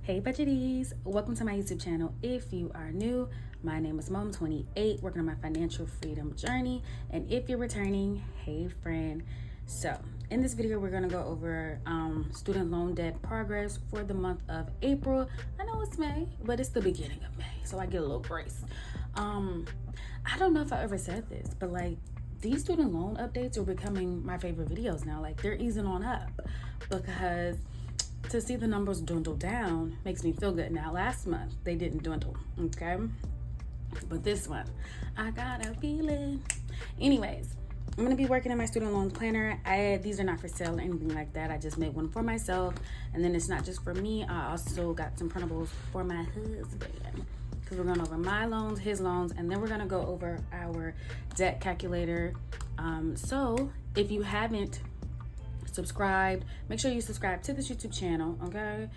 Hey budgeties, welcome to my YouTube channel. If you are new, my name is Mom 28, working on my financial freedom journey. And if you're returning, hey friend. So in this video, we're gonna go over student loan debt progress for the month of April. I know it's May, but it's the beginning of May, so I get a little grace. I don't know if I ever said this, but like these student loan updates are becoming my favorite videos now. Like they're easing on up because to see the numbers dwindle down makes me feel good. Now, last month they didn't dwindle, okay? But this month, I got a feeling. Anyways, I'm gonna be working in my student loan planner. These are not for sale or anything like that. I just made one for myself, and then it's not just for me. I also got some printables for my husband because we're going over my loans, his loans, and then we're gonna go over our debt calculator. So if you haven't subscribed, make sure you subscribe to this YouTube channel, okay?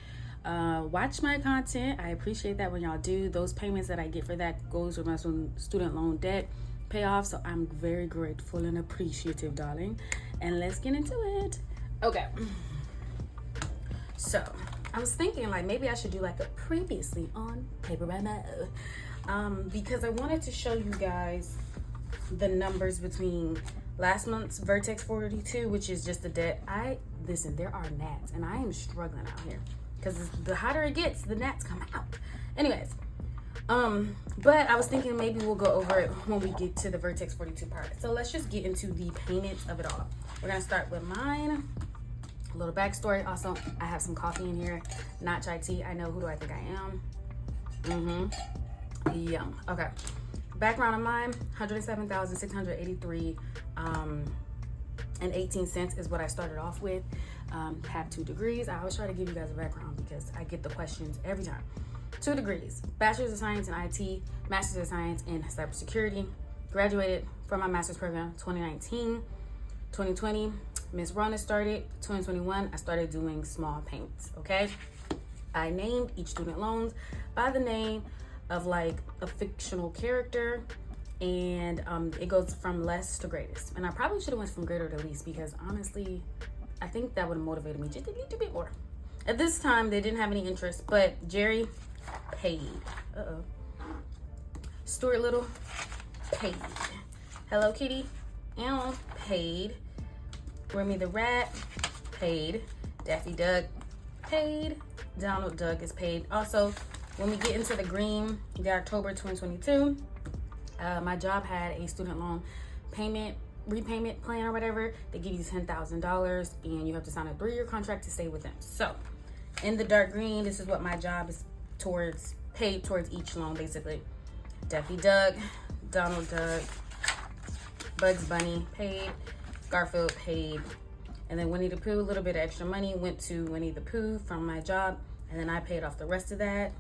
Watch my content. I appreciate that when y'all do. Those payments that I get for that goes with my student loan debt payoff, so I'm very grateful and appreciative, darling. And let's get into it. Okay, so I was thinking like maybe I should do like a previously on Paper by Mo, because I wanted to show you guys the numbers between last month's Vertex 42, which is just the debt. Listen, there are gnats, and I am struggling out here because the hotter it gets, the gnats come out. Anyways, but I was thinking maybe we'll go over it when we get to the Vertex 42 part. So let's just get into the payments of it all. We're gonna start with mine. A little backstory. Also, I have some coffee in here, not chai tea. I know, who do I think I am? Yum. Okay. Background of mine, $107,683 and 18 cents is what I started off with. Have 2 degrees. I always try to give you guys a background because I get the questions every time. 2 degrees, Bachelor's of Science in IT, Master's of Science in Cybersecurity. Graduated from my master's program 2019. 2020, Miss Rona started. 2021, I started doing small payments, okay? I named each student loans by the name of like a fictional character, and it goes from less to greatest. And I probably should have went from greater to least because honestly, I think that would have motivated me just a little bit more. At this time, they didn't have any interest, but Jerry paid. Stuart Little paid. Hello Kitty, Alan paid. Remy the Rat paid. Daffy Duck paid. Donald Duck is paid. Also, when we get into the green, the October 2022, my job had a student loan repayment plan or whatever. They give you $10,000 and you have to sign a 3-year contract to stay with them. So in the dark green, this is what my job is paid towards each loan, basically. Daffy Duck, Donald Duck, Bugs Bunny paid, Garfield paid, and then Winnie the Pooh, a little bit of extra money went to Winnie the Pooh from my job, and then I paid off the rest of that.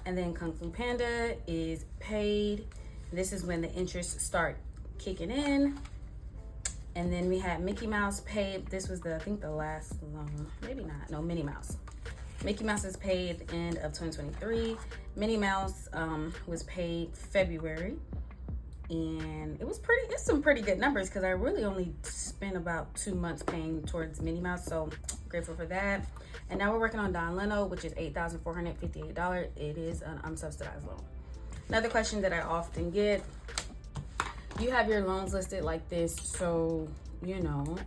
And then Kung Fu Panda is paid. This is when the interest start kicking in. And then we had Mickey Mouse paid. This was I think the last loan, maybe not, no, Minnie Mouse. Mickey Mouse is paid at the end of 2023. Minnie Mouse was paid February. And it's some pretty good numbers because I really only spent about 2 months paying towards Minnie Mouse, so grateful for that. And now we're working on Don Leno, which is $8,458. It is an unsubsidized loan. Another question that I often get, you have your loans listed like this, so you know,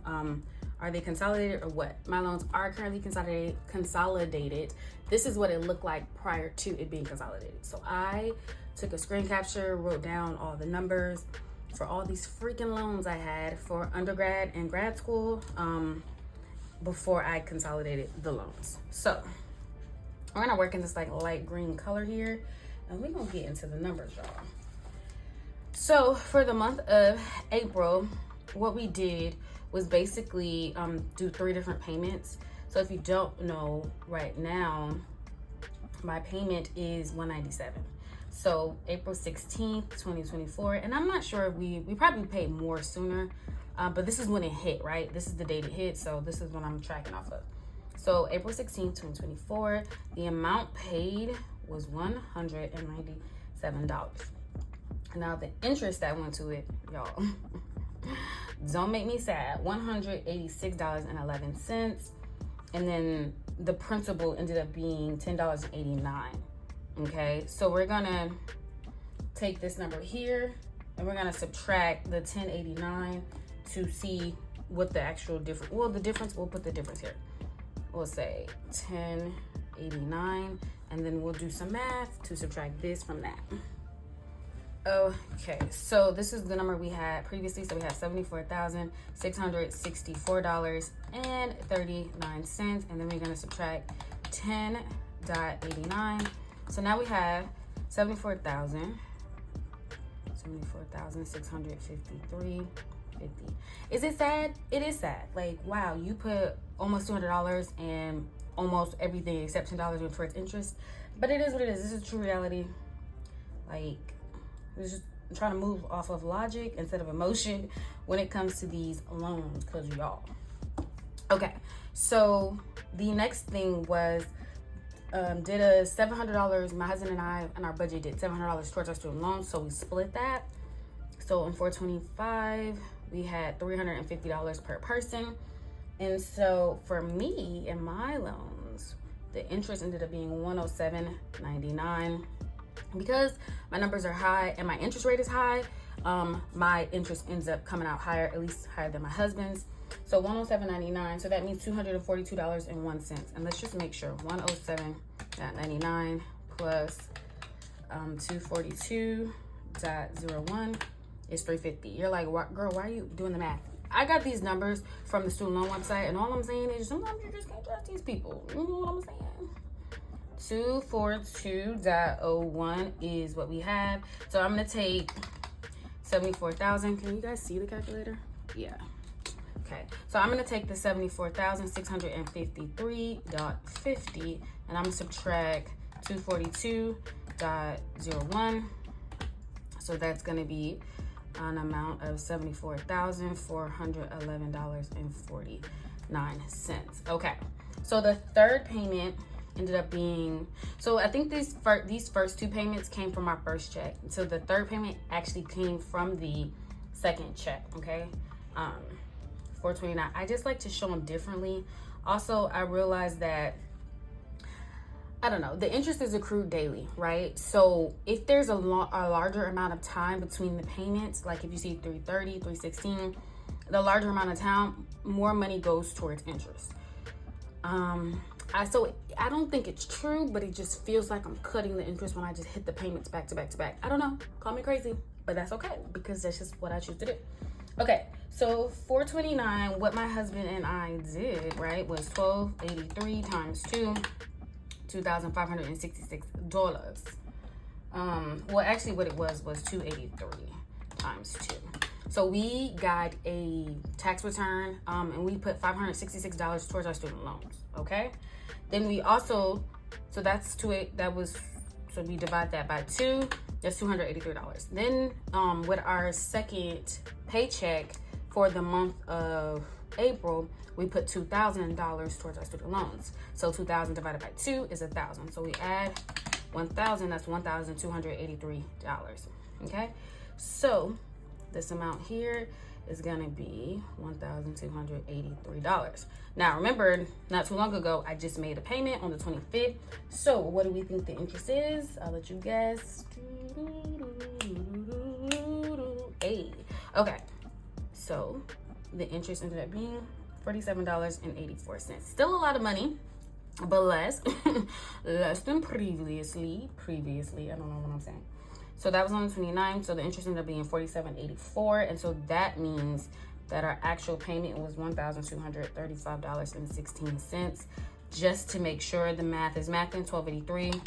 are they consolidated or what? My loans are currently consolidated. This is what it looked like prior to it being consolidated. So I took a screen capture, wrote down all the numbers for all these freaking loans I had for undergrad and grad school before I consolidated the loans. So we're gonna work in this like light green color here, and we're gonna get into the numbers, y'all. So for the month of April, what we did was basically do 3 different payments. So if you don't know right now, my payment is $197. So April 16th, 2024, and I'm not sure if we probably paid more sooner, but this is when it hit, right? This is the date it hit, so this is what I'm tracking off of. So April 16th, 2024, the amount paid was $197. Now the interest that went to it, y'all, don't make me sad, $186.11. And then the principal ended up being $10.89. Okay, so we're gonna take this number here and we're gonna subtract the $10.89 to see what the actual difference, well, the difference, we'll put the difference here. We'll say $10.89, and then we'll do some math to subtract this from that. Okay, so this is the number we had previously. So we had $74,664.39, and then we're gonna subtract 10.89. So now we have 74,653.50. Is it sad? It is sad. Like, wow, you put almost $200 and almost everything except $10 went towards interest. But it is what it is. This is true reality. Like, it's just trying to move off of logic instead of emotion when it comes to these loans, because y'all. Okay, so the next thing was did a $700. My husband and I and our budget did $700 towards our student loans, so we split that. So in 425 we had $350 per person. And so for me and my loans, the interest ended up being $107.99. Because my numbers are high and my interest rate is high, my interest ends up coming out higher, at least higher than my husband's. So $107.99, so that means $242.01. And let's just make sure, $107.99 plus $242.01 is $350. You're like, what, girl, why are you doing the math? I got these numbers from the student loan website, and all I'm saying is sometimes you just can't trust these people. You know what I'm saying? 242.01 is what we have. So I'm gonna take 74,000. Can you guys see the calculator? Yeah. Okay. So I'm gonna take the 74,653.50, and I'm gonna subtract 242.01. So that's gonna be an amount of $74,411.49. Okay. So the third payment ended up being, so I think these first two payments came from our first check. So the third payment actually came from the second check, okay? 429. I just like to show them differently. Also, I realized that, I don't know, the interest is accrued daily, right? So if there's a larger amount of time between the payments, like if you see 330, 316, the larger amount of time, more money goes towards interest. So I don't think it's true, but it just feels like I'm cutting the interest when I just hit the payments back to back to back. I don't know, call me crazy, but that's okay because that's just what I choose to do. Okay, so 429, what my husband and I did, right, was 1283 times 2, $2,566. Well, actually what it was 283 times 2. So we got a tax return, and we put $566 towards our student loans, okay? Then we also, so that's so we divide that by 2, that's $283. Then with our second paycheck for the month of April, we put $2,000 towards our student loans. So 2,000 divided by 2 is 1,000. So we add 1,000, that's $1,283, okay? So this amount here is gonna be $1,283. Now remember, not too long ago, I just made a payment on the 25th. So what do we think the interest is? I'll let you guess. Hey. Okay, so the interest ended up being $47.84. Still a lot of money, but less than previously. I don't know what I'm saying. So that was on the 29th. So the interest ended up being $47.84. And so that means that our actual payment was $1,235.16. Just to make sure the math is mathing, 1283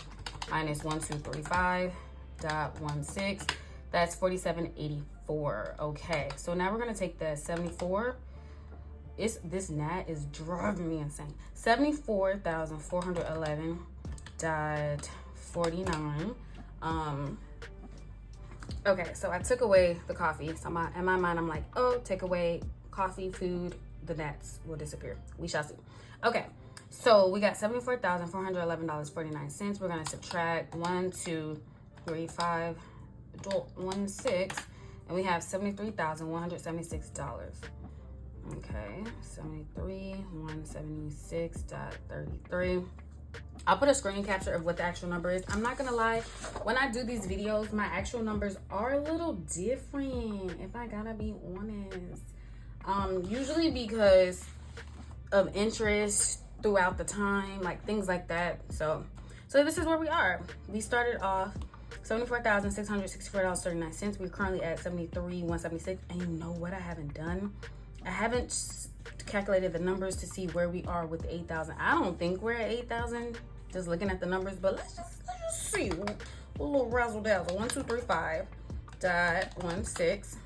minus 1235.16. That's $47.84. Okay, so now we're gonna take the 74. This nat is driving me insane. $74,411.49. Okay, so I took away the coffee. So in my mind, I'm like, oh, take away coffee, food, the nets will disappear. We shall see. Okay, so we got $74,411.49. We're gonna subtract 1, 2, 3, 5, 1, 6, and we have $73,176. Okay, 73, 176.33. I'll put a screen capture of what the actual number is. I'm not gonna lie, when I do these videos, my actual numbers are a little different, if I gotta be honest. Usually because of interest throughout the time, like things like that. So this is where we are. We started off $74,664.39. We're currently at $73,176. And you know what I haven't done? I haven't calculated the numbers to see where we are with the 8,000. I don't think we're at 8,000 just looking at the numbers, but let's just see. A little razzle dazzle. 1235.16.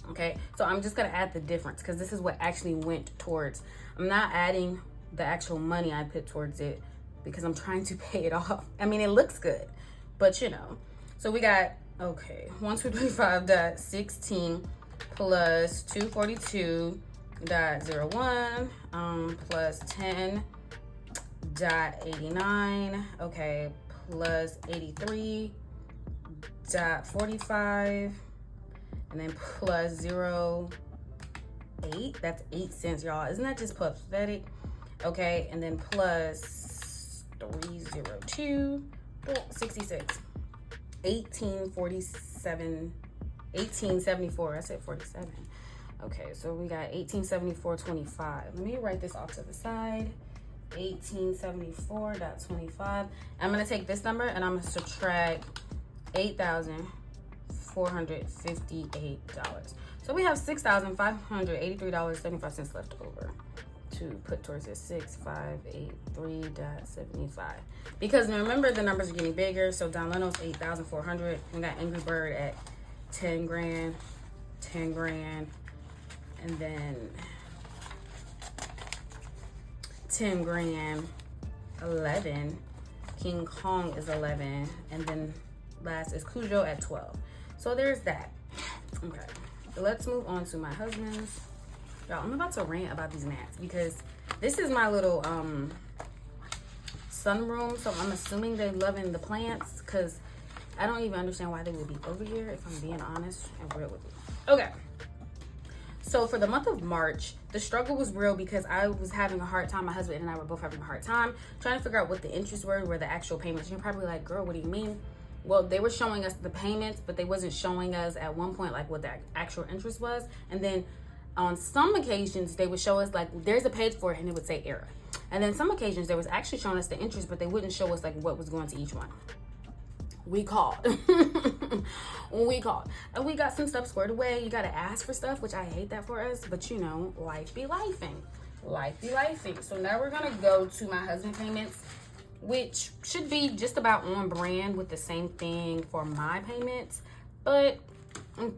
Okay, so I'm just gonna add the difference because this is what actually went towards. I'm not adding the actual money I put towards it because I'm trying to pay it off. I mean, it looks good, but you know. So we got, okay, 1235.16 plus 242.01 plus 10.89, okay, plus 83.45, and then plus 0.8, that's 8 cents, y'all. Isn't that just pathetic? Okay, and then plus 302.66, 1874. I said 47. Okay, so we got 1874.25. Let me write this off to the side. 1874.25. I'm gonna take this number and I'm gonna subtract $8,458. So we have $6,583.75 left over to put towards this 6583.75. Because remember, the numbers are getting bigger. So Don Leno's 8,400. We got Angry Bird at 10 grand, 10 grand, and then 10 grand, 11. King Kong is 11, and then last is Cujo at 12. So there's that. Okay, let's move on to my husband's. Y'all, I'm about to rant about these mats because this is my little sunroom, so I'm assuming they're loving the plants because I don't even understand why they would be over here, if I'm being honest and real with you. Okay, so for the month of March, the struggle was real because I was having a hard time. My husband and I were both having a hard time trying to figure out what the interests were the actual payments. And you're probably like, girl, what do you mean? Well, they were showing us the payments, but they wasn't showing us at one point like what the actual interest was. And then on some occasions, they would show us like there's a page for it and it would say error. And then some occasions, they was actually showing us the interest, but they wouldn't show us like what was going to each one. We called. We called. And we got some stuff squared away. You got to ask for stuff, which I hate that for us. But, you know, life be lifing. Life be lifing. So now we're going to go to my husband payments, which should be just about on brand with the same thing for my payments. But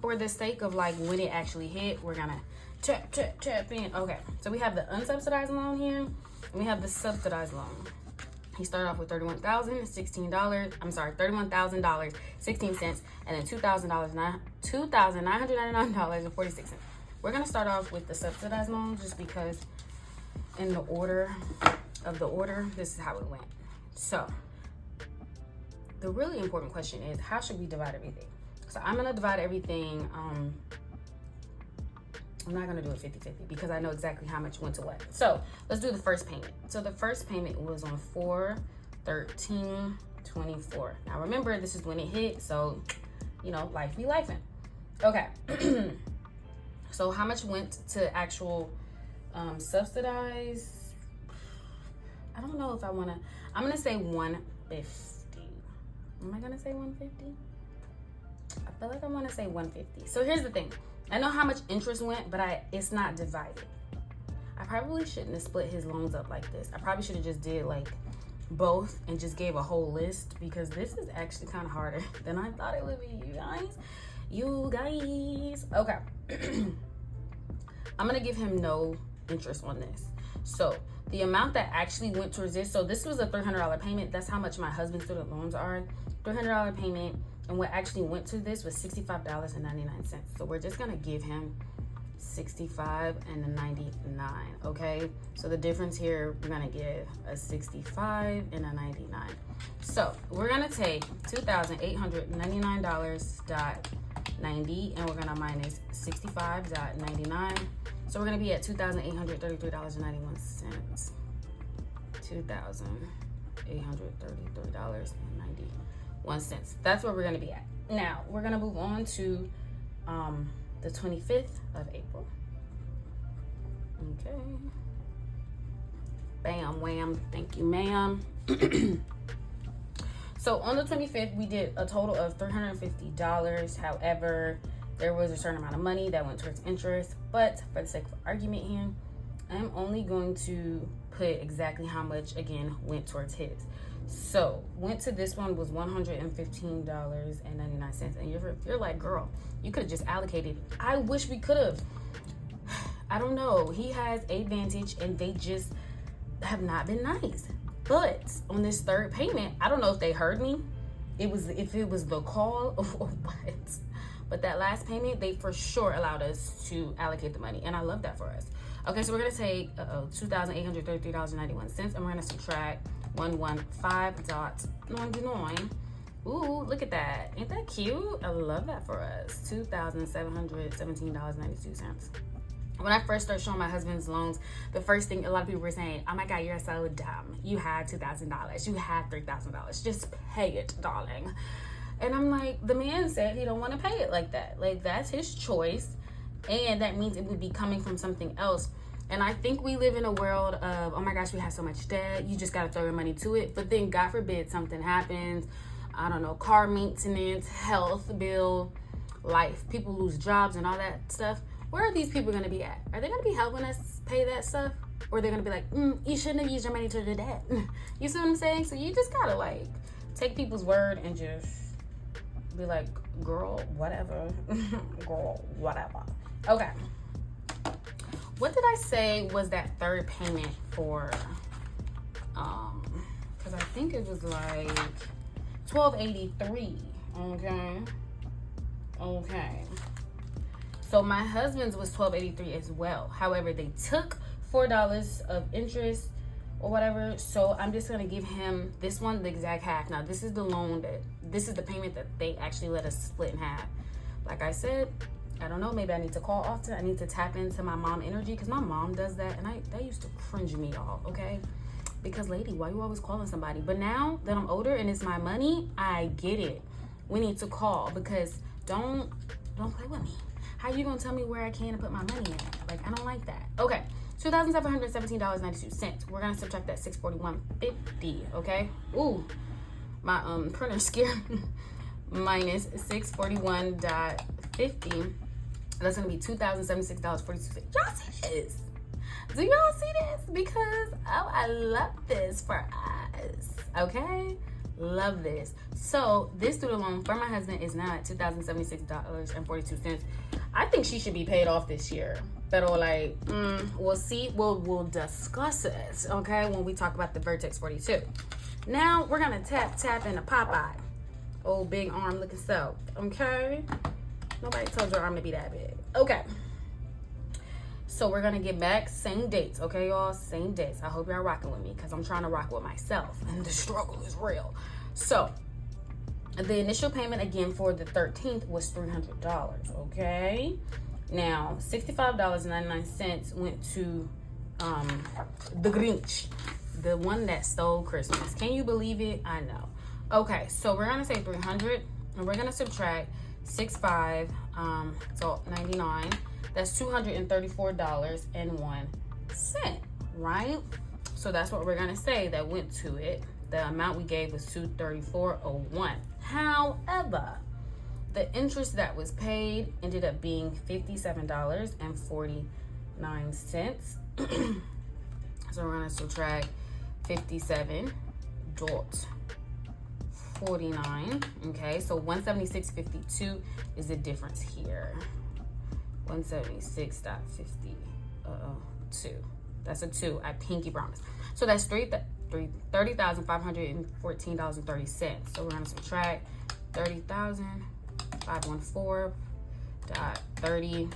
for the sake of, like, when it actually hit, we're going to tap in. Okay. So we have the unsubsidized loan here. And we have the subsidized loan. He started off with $31,016. I'm sorry, $31,000.16, and then $2,999.46. We're gonna start off with the subsidized loan just because, in the order of the order, this is how it went. So, the really important question is, how should we divide everything? So I'm gonna divide everything. I'm not gonna do it 50-50 because I know exactly how much went to what. So let's do the first payment. So the first payment was on 4/13/24. Now remember, this is when it hit, so you know, life be lifing. Okay. So how much went to actual subsidized? I don't know if I wanna. I'm gonna say 150. Am I gonna say 150? I feel like I wanna say 150. So here's the thing. I know how much interest went, but it's not divided. I probably shouldn't have split his loans up like this. I probably should have just did like both and just gave a whole list because this is actually kind of harder than I thought it would be, you guys. Okay. I'm gonna give him no interest on this. So the amount that actually went towards this, so this was a $300 payment. That's how much my husband's student loans are. $300 payment. And what actually went to this was $65.99. So we're just gonna give him $65.99, okay? So the difference here, we're gonna give a $65.99. So we're gonna take $2,899.90 and we're gonna minus $65.99. So we're gonna be at $2,833.91. $2,833.91. That's where we're gonna be at. Now we're gonna move on to the 25th of April. Okay. Bam, wham, thank you, ma'am. So on the 25th, we did a total of $350. However, there was a certain amount of money that went towards interest, but for the sake of argument here, I'm only going to put exactly how much, again, went towards his. So went to this one was $115.99. And you're like, girl, you could have just allocated. I wish we could have. I don't know. He has Advantage and they just have not been nice. But on this third payment, I don't know if they heard me. If it was the call or what. But that last payment, they for sure allowed us to allocate the money. And I love that for us. Okay, so we're going to take $2,833.91. And we're going to subtract 115.99. Ooh, look at that. Ain't that cute? I love that for us. $2,717.92. When I first started showing my husband's loans, the first thing a lot of people were saying, oh my God, you're so dumb. You had $2,000. You had $3,000. Just pay it, darling. And I'm like, the man said he don't want to pay it like that. Like, that's his choice. And that means it would be coming from something else. And I think we live in a world of, oh my gosh, we have so much debt. You just got to throw your money to it. But then God forbid something happens. I don't know, car maintenance, health bill, life. People lose jobs and all that stuff. Where are these people going to be at? Are they going to be helping us pay that stuff? Or are they going to be like, you shouldn't have used your money to the debt. You see what I'm saying? So you just got to like take people's word and just be like, girl, whatever. Girl, whatever. Okay. What did I say was that third payment for? Because I think it was like $1,283. Okay. So my husband's was $1,283 as well. However, they took $4 of interest or whatever. So I'm just gonna give him this one the exact half. Now this is the the payment that they actually let us split in half. Like I said, I don't know, maybe I need to call often. I need to tap into my mom energy because my mom does that and that used to cringe me, y'all, okay? Because lady, why you always calling somebody? But now that I'm older and it's my money, I get it. We need to call because don't play with me. How you gonna tell me where I can put my money in? Like, I don't like that. Okay, $2,717.92. We're gonna subtract that $641.50. Okay. Ooh, my printer scared. Minus $641.50. That's gonna be $2,076.42. Y'all see this? Do y'all see this? Because I love this for us. Okay. Love this. So this student loan for my husband is now at $2,076.42. I think she should be paid off this year. But like, we'll see. We'll discuss it, okay, when we talk about the Vertex 42. Now we're gonna tap into Popeye. Old big arm looking so. Okay. Nobody told your arm to be that big. Okay. So we're gonna get back same dates, okay, y'all? Same dates. I hope y'all rocking with me because I'm trying to rock with myself and the struggle is real. So the initial payment again for the 13th was $300, okay? Now $65.99 went to the Grinch, the one that stole Christmas. Can you believe it? I know. Okay, so we're gonna say 300 and we're gonna subtract 65, so 99. That's $234.01, right? So that's what we're gonna say that went to it. The amount we gave was $234.01. However, the interest that was paid ended up being $57.49. So we're gonna subtract 57.49. Okay, so 176.52 is the difference here. 176.50. Two. That's a 2. I pinky promise. So that's $30,514.30. So we're gonna subtract 30,514.30.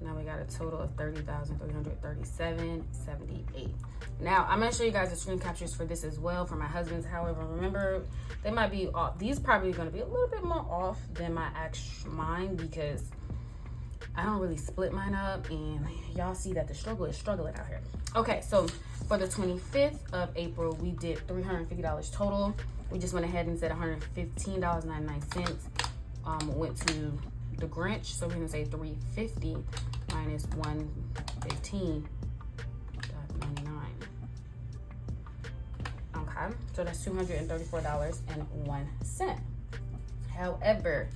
Now we got a total of 30,337.78. Now I'm gonna show you guys the screen captures for this as well for my husband's. However, remember they might be off. These probably gonna be a little bit more off than mine because I don't really split mine up, and y'all see that the struggle is struggling out here. Okay, so for the 25th of April, we did $350 total. We just went ahead and said $115.99. Went to the Grinch, so we're gonna say 350 minus 115.99. Okay, so that's $234.01. However,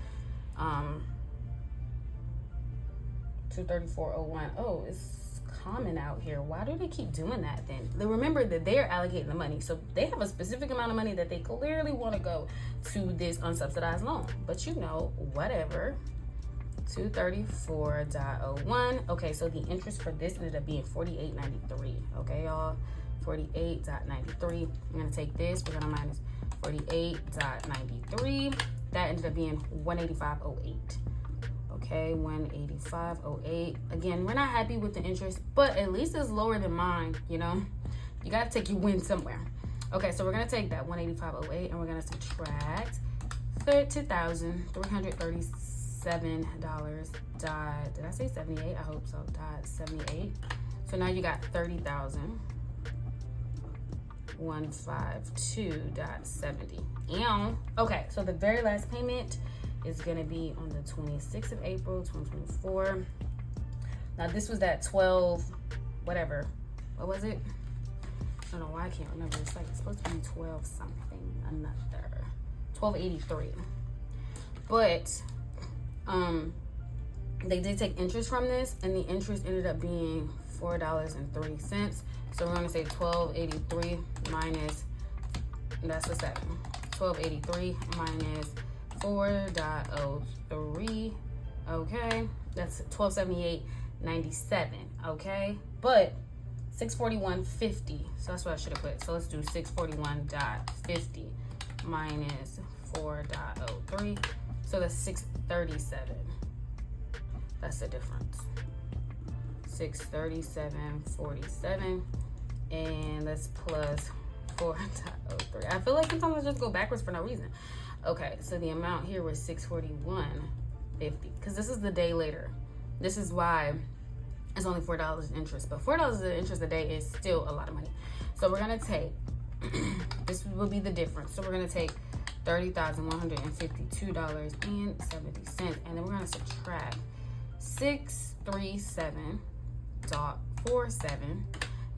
234.01. Oh, it's common out here. Why do they keep doing that then? They remember that they're allocating the money, so they have a specific amount of money that they clearly want to go to this unsubsidized loan. But you know, whatever. 234.01. Okay, so the interest for this ended up being $48.93. Okay, y'all, 48.93. I'm gonna take this. We're gonna minus 48.93. That ended up being 185.08. Okay, 185.08. Again, we're not happy with the interest, but at least it's lower than mine. You know, you gotta take your win somewhere. Okay, so we're gonna take that 185.08 and we're gonna subtract $2,337. Did I say 78? I hope so. Died 78. So now you got 30,152.70. Okay, so the very last payment is gonna be on the 26th of April, 2024. Now this was that 12, whatever. What was it? I don't know why I can't remember. It's like it's supposed to be 12 something, another 1283. But they did take interest from this, and the interest ended up being $4.30. So we're gonna say 1283 minus, that's what's that? 1283 minus 4.03. Okay, that's 1278.97. Okay, but 641.50. So that's what I should have put. So let's do 641.50 minus 4.03. So that's 637. That's the difference. 637.47, and that's plus 4.03. I feel like sometimes I just go backwards for no reason. Okay, so the amount here was 641.50 because this is the day later. This is why it's only $4 in interest, but $4 in interest a day is still a lot of money. So we're gonna take this will be the difference. So we're gonna take $30,152.70, and then we're gonna subtract 637.47,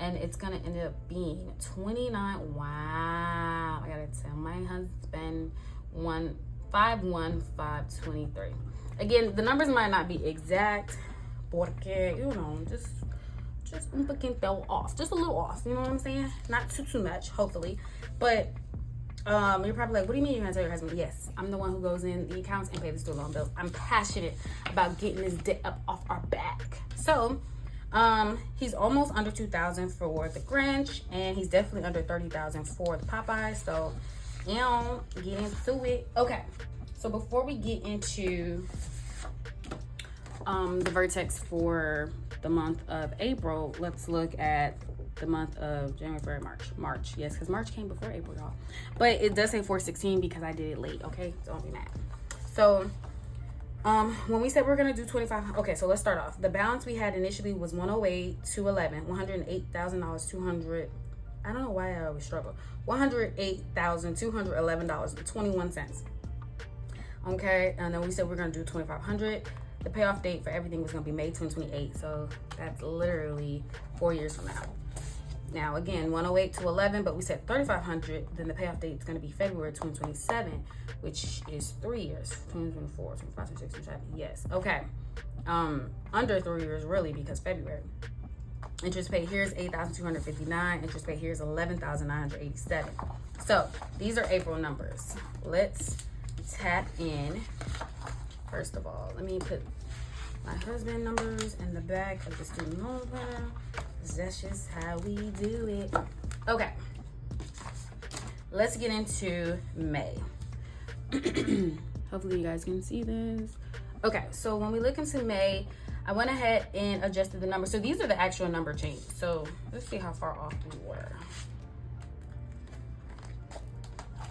and it's gonna end up being 29. Wow, I gotta tell my husband 151,523. Again, the numbers might not be exact, porque you know, just un poquito off, just a little off. You know what I'm saying? Not too much, hopefully, but. You're probably like, what do you mean you're gonna tell your husband? Yes, I'm the one who goes in the accounts and pays the student loan bills. I'm passionate about getting this debt up off our back. So, he's almost under 2,000 for the Grinch, and he's definitely under 30,000 for the Popeyes. So, get into it. Okay, so before we get into the vertex for the month of April, let's look at the month of January, February, March. Yes, because March came before April, y'all. But it does say 4/16 because I did it late, okay? Don't be mad. So, when we said we're going to do 25, okay, so let's start off. The balance we had initially was 108,211, $108,200. I don't know why I always struggle. $108,211.21. Okay, and then we said we're going to do 2,500. The payoff date for everything was going to be May 2028, so that's literally 4 years from now. Now, again, 108 to 11, but we said 3,500. Then the payoff date is going to be February 2027, which is 3 years. 2024, 25, 26, 27. Yes. Okay. Under 3 years, really, because February. Interest paid here is $8,259. Interest paid here is $11,987. So these are April numbers. Let's tap in. First of all, let me put my husband numbers in the back of the student loan plan. That's just how we do it. Okay, let's get into May. Hopefully you guys can see this. Okay, so when we look into May, I went ahead and adjusted the number. So these are the actual number changes. So let's see how far off we were.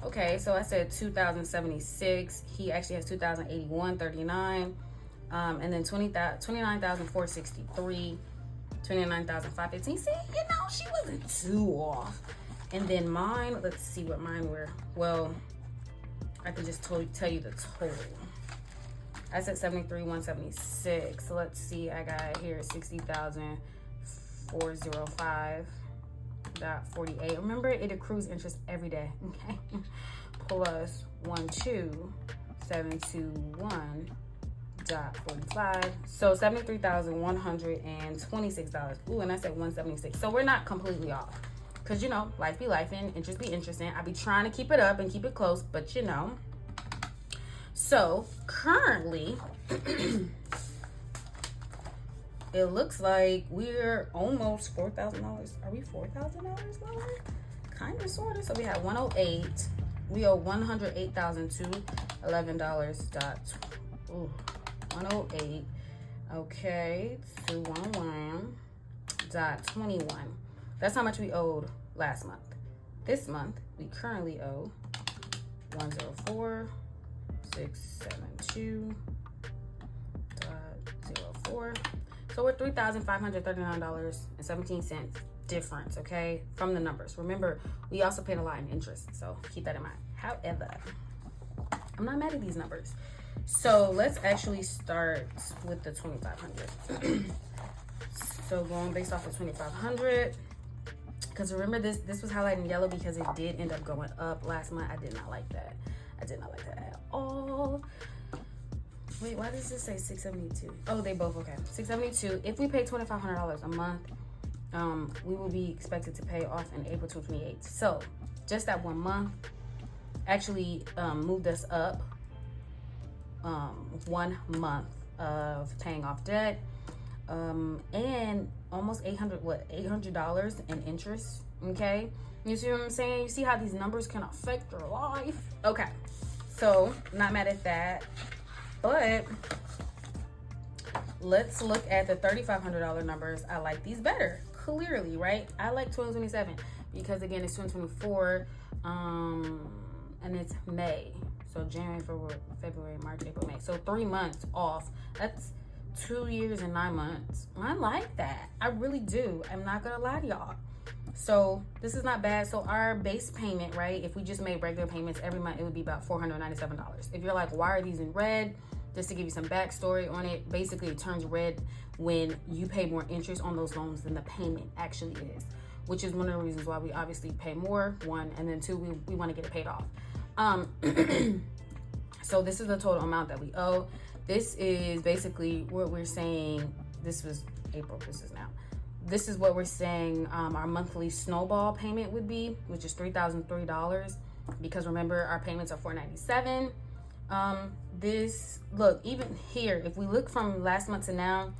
Okay, so I said 2,076. He actually has 2,081.39. And then 29,463, 29,515. See, she wasn't too off. And then mine, let's see what mine were. Well, I can just tell you the total. I said 73,176. So let's see, I got here 60,405.48. Remember, it accrues interest every day. Okay, plus 12,721.45. So $73,126. Ooh, and I said 176. So we're not completely off. Because, life be life and interest be interesting. I be trying to keep it up and keep it close, but So currently, it looks like we're almost $4,000. Are we $4,000 lower? Kind of, sort of. So we have 108. We owe $108,211. Ooh, 108. Okay, 211.21. That's how much we owed last month. This month, we currently owe 104,672.04. So we're $3,539.17 difference, okay, from the numbers. Remember, we also paid a lot in interest, so keep that in mind. However, I'm not mad at these numbers. So let's actually start with the 2,500. So going based off of 2,500. Because remember, this was highlighted in yellow because it did end up going up last month. I did not like that. I did not like that at all. Wait, why does this say 672? Oh, they both, okay. 672. If we pay $2,500 a month, we will be expected to pay off in April 2028. So just that 1 month actually moved us up 1 month of paying off debt. And almost $800 in interest. Okay, you see what I'm saying? You see how these numbers can affect your life? Okay, so not mad at that, but let's look at the $3,500 numbers. I like these better, clearly, right? I like 2027 because again, it's 2024, and it's May. So January, February, March, April, May. So 3 months off. That's 2 years and 9 months. I like that. I really do. I'm not gonna lie to y'all. So this is not bad. So our base payment, right, if we just made regular payments every month, it would be about $497. If you're like, why are these in red? Just to give you some backstory on it, basically it turns red when you pay more interest on those loans than the payment actually is, which is one of the reasons why we obviously pay more, one, and then two, we want to get it paid off. So this is the total amount that we owe. This is basically what we're saying. This was April, this is now. This is what we're saying our monthly snowball payment would be, which is $3,003, because remember our payments are $497. Look, even here, if we look from last month to now,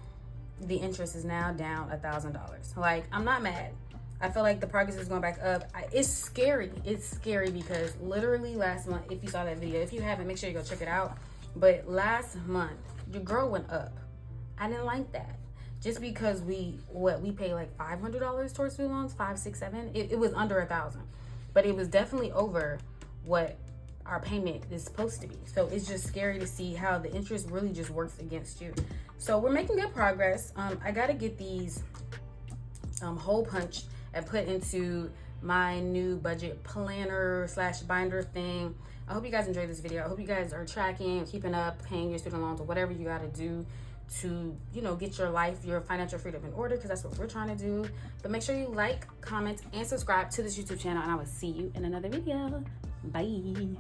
the interest is now down $1,000. Like, I'm not mad. I feel like the progress is going back up. It's scary. It's scary because literally last month, if you saw that video, if you haven't, make sure you go check it out. But last month, your girl went up. I didn't like that. Just because we paid like $500 towards student loans, 5, 6, 7. It was under $1,000, but it was definitely over what our payment is supposed to be. So it's just scary to see how the interest really just works against you. So we're making good progress. I gotta get these hole punched and put into my new budget planner / binder thing. I hope you guys enjoyed this video. I hope you guys are tracking, keeping up, paying your student loans, or whatever you got to do to, get your life, your financial freedom in order, because that's what we're trying to do. But make sure you like, comment, and subscribe to this YouTube channel, and I will see you in another video. Bye.